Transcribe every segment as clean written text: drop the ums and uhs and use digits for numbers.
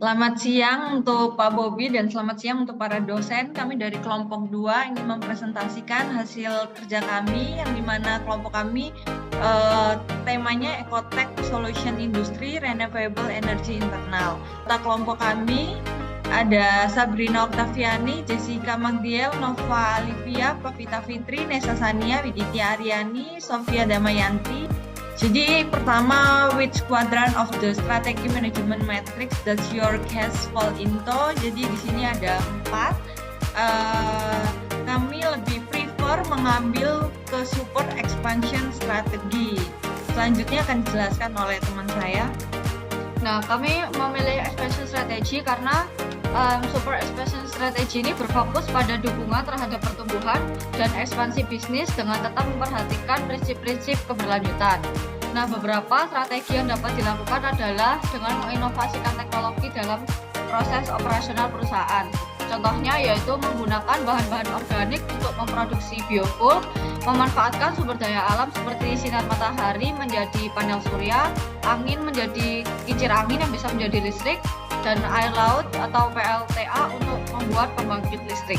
Selamat siang untuk Pak Bobi dan selamat siang untuk para dosen. Kami dari kelompok 2 ingin mempresentasikan hasil kerja kami yang dimana kelompok kami temanya Ecotech Solution Industry Renewable Energy Internal. Kota kelompok kami ada Sabrina Oktaviani, Jessica Magdiel, Nova Alivia, Pavita Fitri, Nesa Sania, Widitya Aryani, Sofia Damayanti. Jadi pertama, which quadrant of the strategy management matrix does your case fall into? Jadi di sini ada 4. Kami lebih prefer mengambil ke support expansion strategi. Selanjutnya akan dijelaskan oleh teman saya. Nah, kami memilih expansion strategy karena support expansion strategy ini berfokus pada dukungan terhadap pertumbuhan dan ekspansi bisnis dengan tetap memperhatikan prinsip-prinsip keberlanjutan. Nah, beberapa strategi yang dapat dilakukan adalah dengan menginovasikan teknologi dalam proses operasional perusahaan. Contohnya yaitu menggunakan bahan-bahan organik untuk memproduksi biofuel, memanfaatkan sumber daya alam seperti sinar matahari menjadi panel surya, angin menjadi kincir angin yang bisa menjadi listrik, dan air laut atau PLTA untuk membuat pembangkit listrik.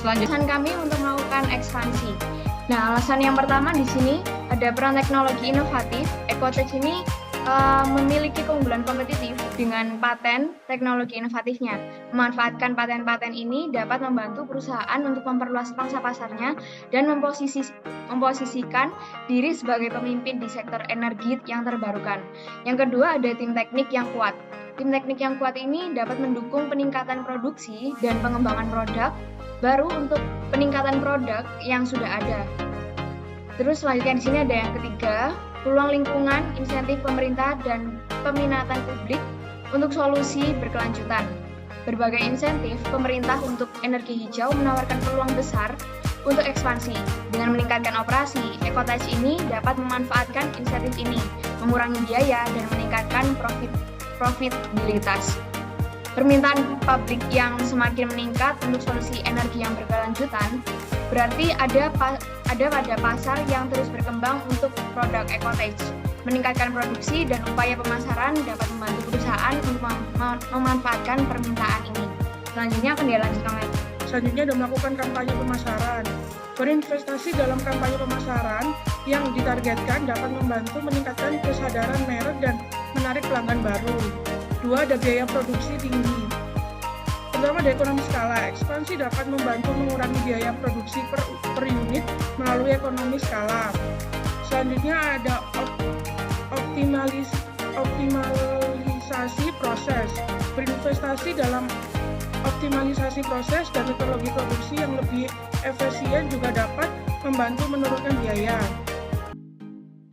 Selanjutnya kami untuk melakukan ekspansi. Nah, alasan yang pertama di sini ada peran teknologi inovatif. Ecotech ini memiliki keunggulan kompetitif dengan paten teknologi inovatifnya. Memanfaatkan paten-paten ini dapat membantu perusahaan untuk memperluas pangsa pasarnya dan memposisikan diri sebagai pemimpin di sektor energi yang terbarukan. Yang kedua ada tim teknik yang kuat. Tim teknik yang kuat ini dapat mendukung peningkatan produksi dan pengembangan produk baru untuk peningkatan produk yang sudah ada. Terus selanjutnya di sini ada yang ketiga, peluang lingkungan, insentif pemerintah dan peminatan publik untuk solusi berkelanjutan. Berbagai insentif pemerintah untuk energi hijau menawarkan peluang besar untuk ekspansi. Dengan meningkatkan operasi, Ecotech ini dapat memanfaatkan insentif ini, mengurangi biaya dan meningkatkan profitabilitas. Permintaan publik yang semakin meningkat untuk solusi energi yang berkelanjutan, berarti ada pada pasar yang terus berkembang untuk produk Ecotech. Meningkatkan produksi dan upaya pemasaran dapat membantu perusahaan untuk memanfaatkan permintaan ini. Selanjutnya akan dilanjutkan lagi. Selanjutnya ada melakukan kampanye pemasaran. Berinvestasi dalam kampanye pemasaran yang ditargetkan dapat membantu meningkatkan kesadaran merek dan menarik pelanggan baru. 2. Ada biaya produksi tinggi. Pertama, ada ekonomi skala. Ekspansi dapat membantu mengurangi biaya produksi per unit melalui ekonomi skala. Selanjutnya ada optimalisasi proses. Berinvestasi dalam optimalisasi proses dan teknologi produksi yang lebih efisien juga dapat membantu menurunkan biaya.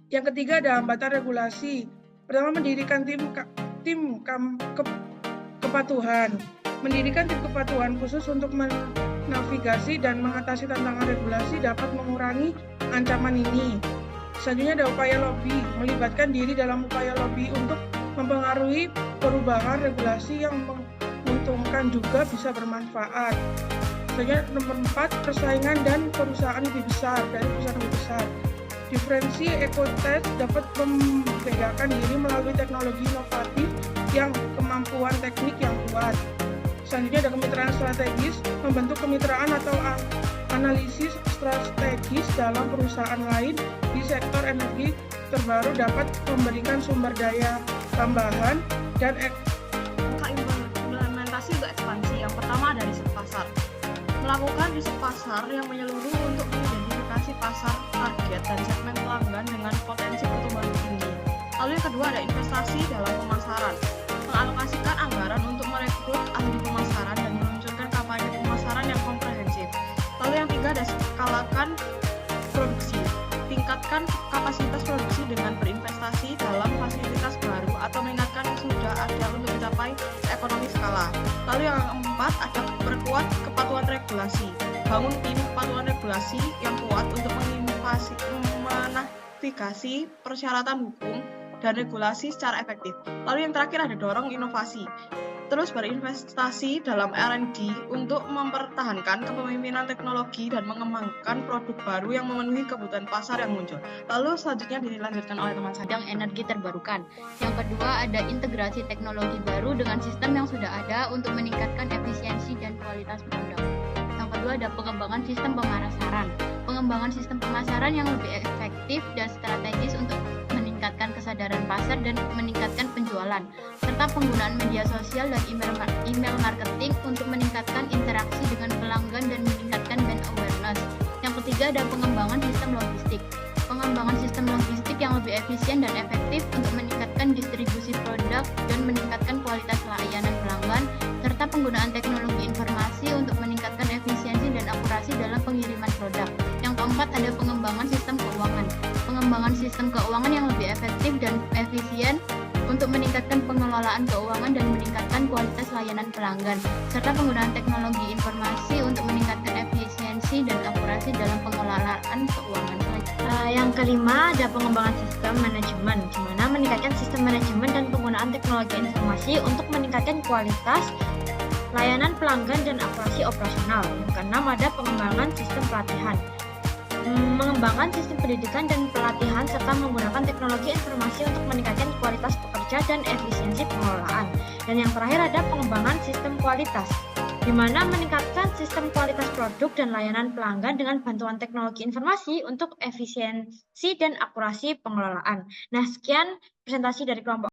Yang ketiga ada hambatan regulasi. Pertama, mendirikan tim kepatuhan. Mendirikan tim kepatuhan khusus untuk menavigasi dan mengatasi tantangan regulasi dapat mengurangi ancaman ini. Selanjutnya ada upaya lobby. Melibatkan diri dalam upaya lobby untuk mempengaruhi perubahan regulasi yang menguntungkan juga bisa bermanfaat. Selanjutnya nomor 4, persaingan dan perusahaan lebih besar dari perusahaan lebih besar. Diferensi Ecotech dapat membedakan diri melalui teknologi inovatif yang kemampuan teknik yang kuat. Selanjutnya ada kemitraan strategis, membentuk kemitraan atau analisis strategis dalam perusahaan lain di sektor energi terbaru dapat memberikan sumber daya tambahan dan implementasi untuk ekspansi. Yang pertama ada riset pasar. Melakukan riset pasar yang menyeluruh untuk mengidentifikasi pasar target dan segmen pelanggan dengan potensi pertumbuhan tinggi. Lalu yang kedua ada investasi dalam pemasaran. Mengalokasikan anggaran untuk merekrut ahli pemasaran dan meluncurkan kampanye pemasaran yang komprehensif. Lalu yang ketiga ada skalakan produksi. Tingkatkan kapasitas produksi dengan berinvestasi dalam fasilitas baru atau meningkatkan yang sudah ada untuk mencapai ekonomi skala. Lalu yang keempat ada perkuat kepatuhan regulasi. Bangun tim kepatuhan regulasi yang kuat untuk menavigasi persyaratan hukum dan regulasi secara efektif. Lalu yang terakhir ada dorong inovasi. Terus berinvestasi dalam R&D untuk mempertahankan kepemimpinan teknologi dan mengembangkan produk baru yang memenuhi kebutuhan pasar yang muncul. Lalu selanjutnya dilanjutkan oleh teman saya. Bidang energi terbarukan. Yang kedua ada integrasi teknologi baru dengan sistem yang sudah ada untuk meningkatkan efisiensi dan kualitas produk. Yang kedua ada pengembangan sistem pemasaran. Pengembangan sistem pemasaran yang lebih efektif dan strategis untuk meningkatkan kesadaran pasar dan meningkatkan penjualan, serta penggunaan media sosial dan email marketing untuk meningkatkan interaksi dengan pelanggan dan meningkatkan brand awareness. Yang ketiga ada pengembangan sistem logistik. Pengembangan sistem logistik yang lebih efisien dan efektif untuk meningkatkan distribusi produk dan meningkatkan kualitas layanan pelanggan, serta penggunaan teknologi informasi untuk meningkatkan efisiensi dan akurasi dalam pengiriman produk. Yang keempat ada pengembangan sistem keuangan. Pengembangan sistem keuangan yang lebih efektif dan efisien untuk meningkatkan pengelolaan keuangan dan meningkatkan kualitas layanan pelanggan, serta penggunaan teknologi informasi untuk meningkatkan efisiensi dan akurasi dalam pengelolaan keuangan. Yang kelima ada pengembangan sistem manajemen, di mana meningkatkan sistem manajemen dan penggunaan teknologi informasi untuk meningkatkan kualitas layanan pelanggan dan akurasi operasional. Yang keenam ada pengembangan sistem pelatihan. Mengembangkan sistem pendidikan dan pelatihan serta menggunakan teknologi informasi untuk meningkatkan kualitas pekerja dan efisiensi pengelolaan. Dan yang terakhir ada pengembangan sistem kualitas, di mana meningkatkan sistem kualitas produk dan layanan pelanggan dengan bantuan teknologi informasi untuk efisiensi dan akurasi pengelolaan. Nah, sekian presentasi dari kelompok